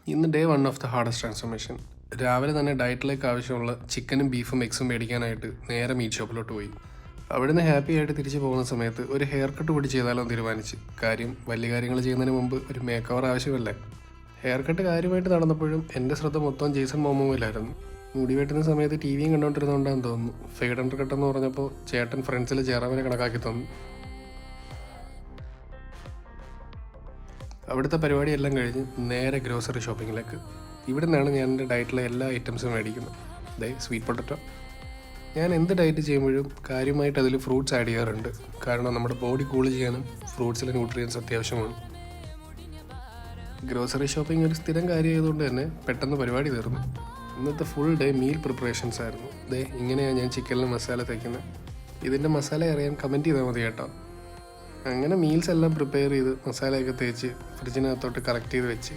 ഇന്ന് day 1 of the hardest transformation. രാവിലെ തന്നെ ഡയറ്റിലേക്ക് ആവശ്യമുള്ള ചിക്കനും ബീഫും എഗ്സും മേടിക്കാനായിട്ട് നേരെ മീറ്റ് ഷോപ്പിലോട്ട് പോയി. അവിടുന്ന് ഹാപ്പി ആയിട്ട് തിരിച്ചു പോകുന്ന സമയത്ത് ഒരു ഹെയർ കട്ട് കൂടി ചെയ്താലോ തീരുമാനിച്ച്. കാര്യം വലിയ കാര്യങ്ങൾ ചെയ്യുന്നതിന് മുമ്പ് ഒരു മേക്ക് ഓവർ ആവശ്യമല്ലേ. ഹെയർ കട്ട് കാര്യമായിട്ട് നടന്നപ്പോഴും എൻ്റെ ശ്രദ്ധ മൊത്തം ജെയ്സൺ മോമോയിലായിരുന്നു. മുടി വെട്ടുന്ന സമയത്ത് ടി വിയും കണ്ടുകൊണ്ടിരുന്നുകൊണ്ടാന്ന് തോന്നുന്നു. ഫെയ്ഡ് അണ്ടർ കട്ട് എന്ന് പറഞ്ഞപ്പോൾ ചേട്ടൻ ഫ്രണ്ട്സിൽ ജയറാമിനെ കണക്കാക്കി തന്നു. അവിടുത്തെ പരിപാടിയെല്ലാം കഴിഞ്ഞ് നേരെ ഗ്രോസറി ഷോപ്പിങ്ങിലേക്ക്. ഇവിടെ നിന്നാണ് ഞാൻ എൻ്റെ ഡയറ്റിലെ എല്ലാ ഐറ്റംസും മേടിക്കുന്നത്. Sweet potato. ഞാൻ എന്ത് ഡയറ്റ് ചെയ്യുമ്പോഴും കാര്യമായിട്ട് അതിൽ ഫ്രൂട്ട്സ് ആഡ് ചെയ്യാറുണ്ട്. കാരണം നമ്മുടെ ബോഡി കൂൾ ചെയ്യാനും ഫ്രൂട്ട്സിലെ ന്യൂട്രിയൻസ് അത്യാവശ്യമാണ്. ഗ്രോസറി ഷോപ്പിംഗ് ഒരു സ്ഥിരം കാര്യമായതുകൊണ്ട് തന്നെ പെട്ടെന്ന് പരിപാടി തീർന്നു. ഇന്നത്തെ ഫുൾ ഡേ മീൽ പ്രിപ്പറേഷൻസ് ആയിരുന്നു. ഇങ്ങനെയാണ് ഞാൻ ചിക്കനിൽ മസാല തയ്ക്കുന്നത്. ഇതിൻ്റെ മസാല അറിയാൻ കമൻറ്റ് ചെയ്താൽ മതി കേട്ടോ. അങ്ങനെ മീൽസ് എല്ലാം പ്രിപ്പയർ ചെയ്ത് മസാലയൊക്കെ തേച്ച് ഫ്രിഡ്ജിനകത്തോട്ട് കളക്ട് ചെയ്ത് വെച്ച്